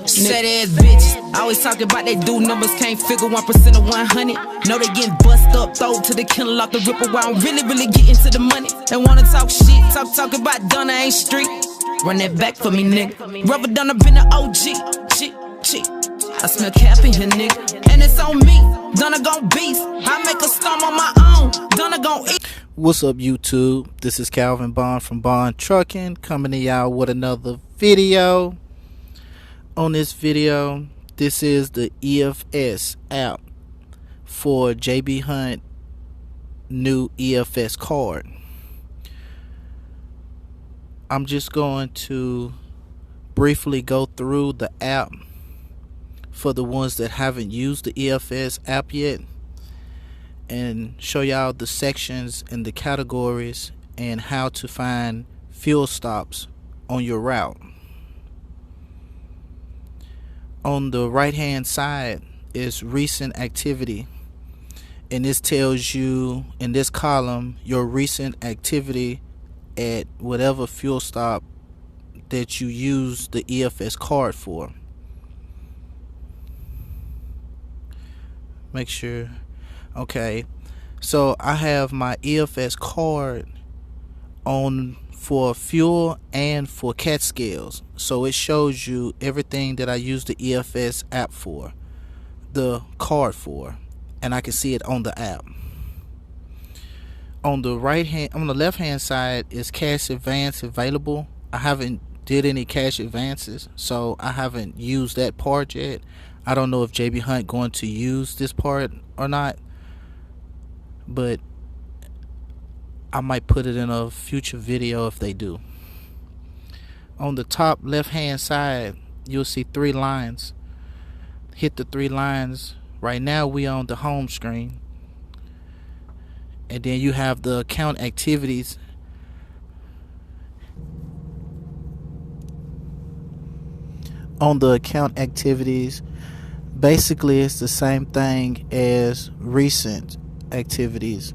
Sad ass bitches, always talking about they do numbers, can't figure 1% of 100. Know they getting bust up, throw to the kennel off the rip around, really get into the money. They wanna talk shit, talk about Donna ain't street. Run that back for me, nigga. Rubber Donna been an OG. Cheat. I smell cap in here, nigga. And it's on me. Donna gon' beast. I make a storm on my own. Donna gon' eat. What's up, YouTube? This is Calvin Bond from Bond Trucking, coming to y'all with another video. On this video, this is the EFS app for JB Hunt new EFS card. I'm just going to briefly go through the app for the ones that haven't used the EFS app yet and show y'all the sections and the categories and how to find fuel stops on your route. On the right hand side is recent activity, and this tells you in this column your recent activity at whatever fuel stop that you use the EFS card for. Make sure. Okay, so I have my EFS card on for fuel and for CAT scales, so it shows you everything that I use the EFS app for, the card for, and I can see it on the app. On the left hand side is cash advance available. I haven't did any cash advances, so I haven't used that part yet. I don't know if JB Hunt going to use this part or not, but I might put it in a future video if they do. On the top left hand side, you'll see 3 lines. Hit the 3 lines. Right now we on the home screen, and then you have the account activities. On the account activities, basically it's the same thing as recent activities,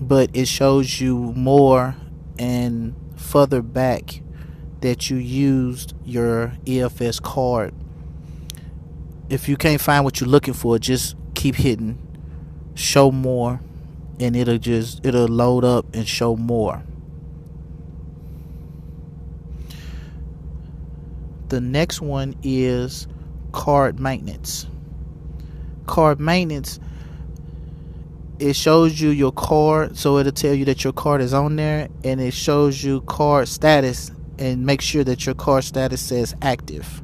but it shows you more and further back that you used your EFS card. If you can't find what you're looking for, just keep hitting show more, and it'll load up and show more. The next one is card maintenance. Card maintenance, it shows you your card, so it'll tell you that your card is on there, and it shows you card status, and make sure that your card status says active.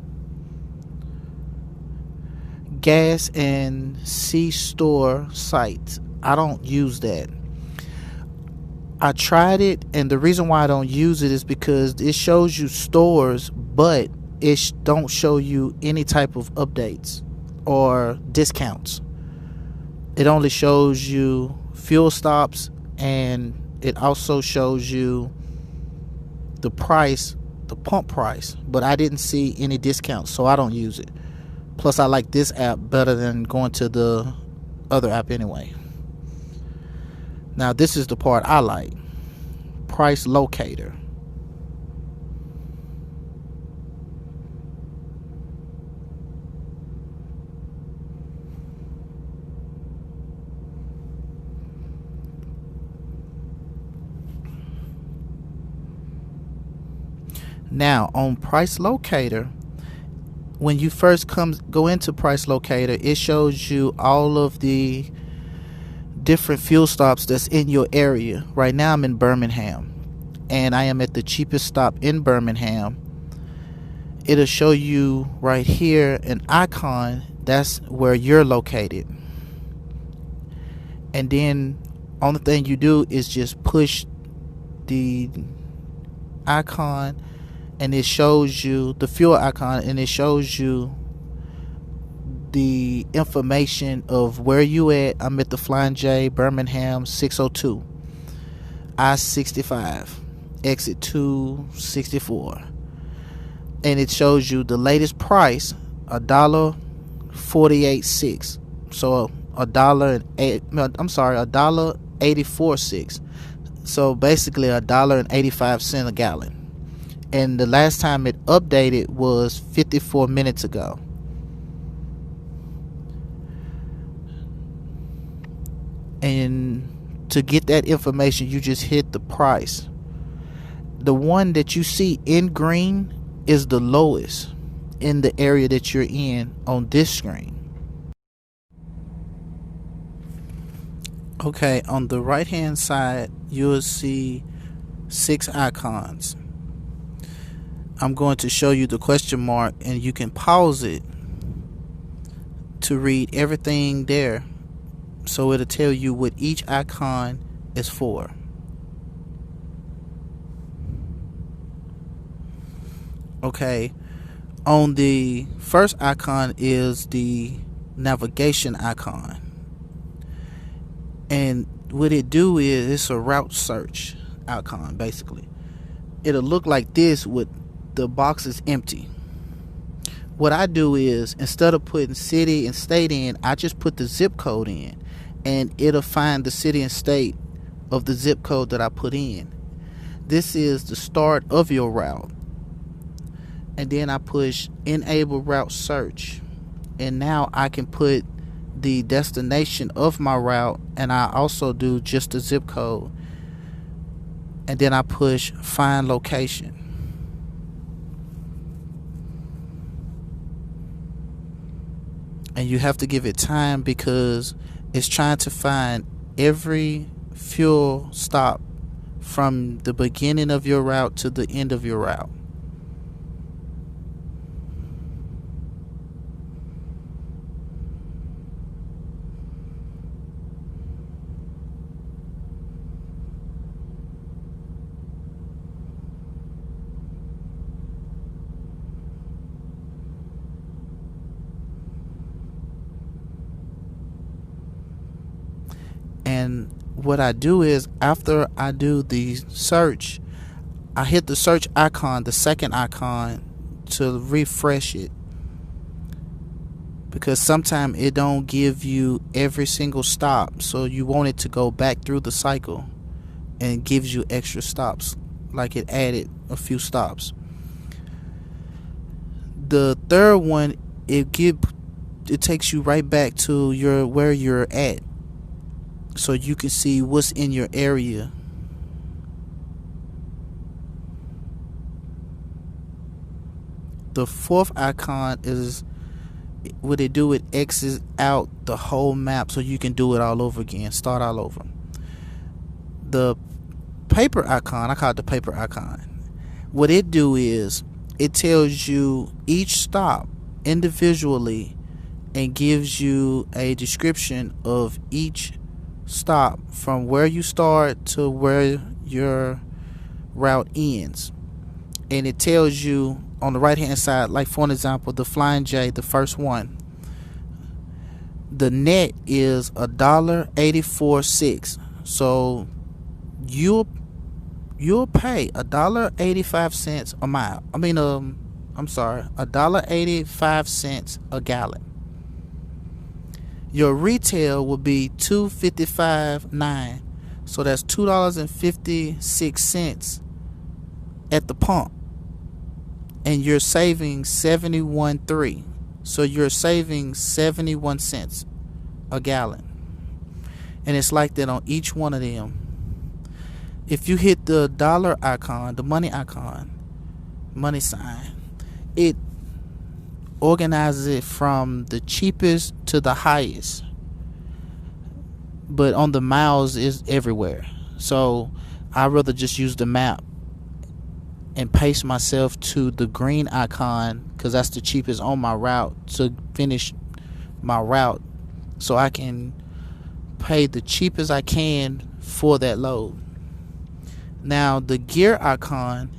Gas and C-store sites, I don't use that. I tried it, and the reason why I don't use it is because it shows you stores, but it don't show you any type of updates or discounts. It only shows you fuel stops, and it also shows you the price, the pump price, but I didn't see any discounts, so I don't use it. Plus I like this app better than going to the other app anyway. Now this is the part I like. Price Locator. Now on Price Locator, when you first go into Price Locator, it shows you all of the different fuel stops that's in your area. Right now I'm in Birmingham, and I am at the cheapest stop in Birmingham. It'll show you right here an icon, that's where you're located, and then only thing you do is just push the icon, and it shows you the fuel icon, and it shows you the information of where you at. I'm at the Flying J, Birmingham 602, I-65, exit 264, and it shows you the latest price, $1.48.6. So $1.84.6. So basically $1.85 a gallon. and the last time it updated was 54 minutes ago. And to get that information, you just hit the price. The one that you see in green is the lowest in the area that you're in on this screen. Okay, on the right hand side, you'll see 6 icons. I'm going to show you the question mark, and you can pause it to read everything there, so it'll tell you what each icon is for. Okay, on the first icon is the navigation icon, and what it do is it's a route search icon. Basically, it'll look like this with the boxes empty. What I do is, instead of putting city and state in, I just put the zip code in, and it'll find the city and state of the zip code that I put in. This is the start of your route. And then I push enable route search, and now I can put the destination of my route, and I also do just the zip code, and then I push find location. And you have to give it time because it's trying to find every fuel stop from the beginning of your route to the end of your route. And what I do is, after I do the search, I hit the search icon, the second icon, to refresh it, because sometimes it don't give you every single stop, so you want it to go back through the cycle and gives you extra stops, like it added a few stops. The third one, it takes you right back to where you're at, so you can see what's in your area. The fourth icon is what it do, it X's out the whole map so you can do it all over again, start all over. The paper icon, I call it the paper icon. What it do is it tells you each stop individually and gives you a description of each stop from where you start to where your route ends. And it tells you on the right hand side, like for an example, the Flying J, the first one, the net is $1.84. So you'll pay $1.85 a mile. $1.85 a gallon. Your retail will be $2.55.9, so that's $2.56 at the pump, and you're saving 71.3, so you're saving 71 cents a gallon. And it's like that on each one of them. If you hit the dollar icon, the money icon, money sign, it organizes it from the cheapest to the highest, but on the miles is everywhere. So I'd rather just use the map and paste myself to the green icon, because that's the cheapest on my route, to finish my route, so I can pay the cheapest I can for that load. Now the gear icon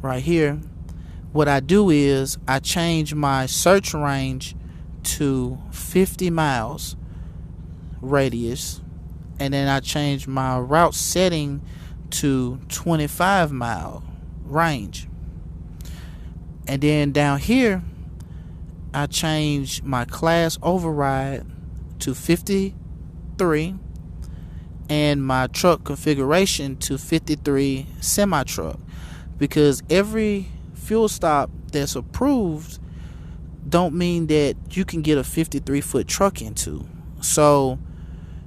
right here, what I do is I change my search range to 50 miles radius, and then I change my route setting to 25 mile range. And then down here I change my class override to 53 and my truck configuration to 53 semi truck. because every fuel stop that's approved don't mean that you can get a 53-foot truck into. So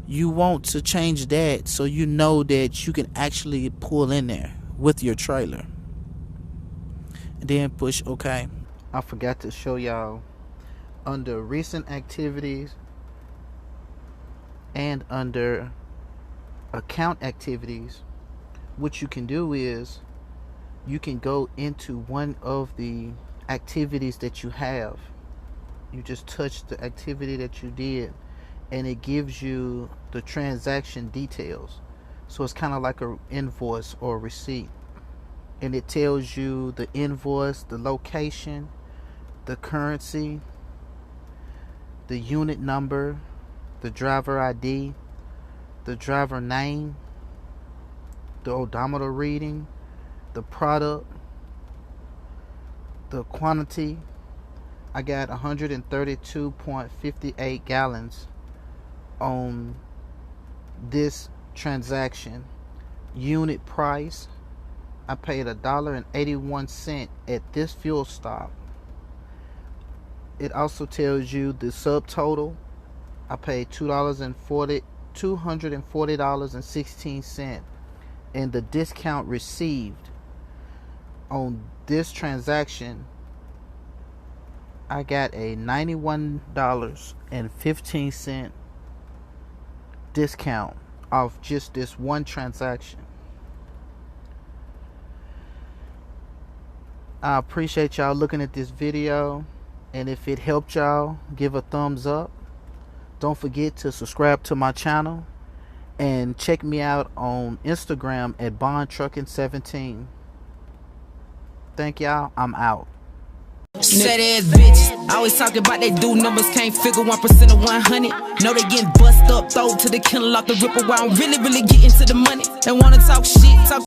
you want to change that so you know that you can actually pull in there with your trailer. And then push OK. I forgot to show y'all under recent activities and under account activities, what you can do is you can go into one of the activities that you have. You just touch the activity that you did and it gives you the transaction details. So it's kind of like an invoice or a receipt, and it tells you the invoice, the location, the currency, the unit number, the driver ID, the driver name, the odometer reading, the product, the quantity. I got 132.58 gallons on this transaction. Unit price, I paid $1.81 at this fuel stop. It also tells you the subtotal. I paid $240.16, and the discount received on this transaction, I got a $91.15 discount off just this one transaction. I appreciate y'all looking at this video, and if it helped y'all, give a thumbs up. Don't forget to subscribe to my channel and check me out on Instagram at BondTrucking17. Thank y'all. I'm out. Sad ass bitch, always talking about they do numbers, can't figure 1% of 100. Know they getting bust up, throw to the kennel, lock the rip around, really get into the money. They wanna talk shit, talk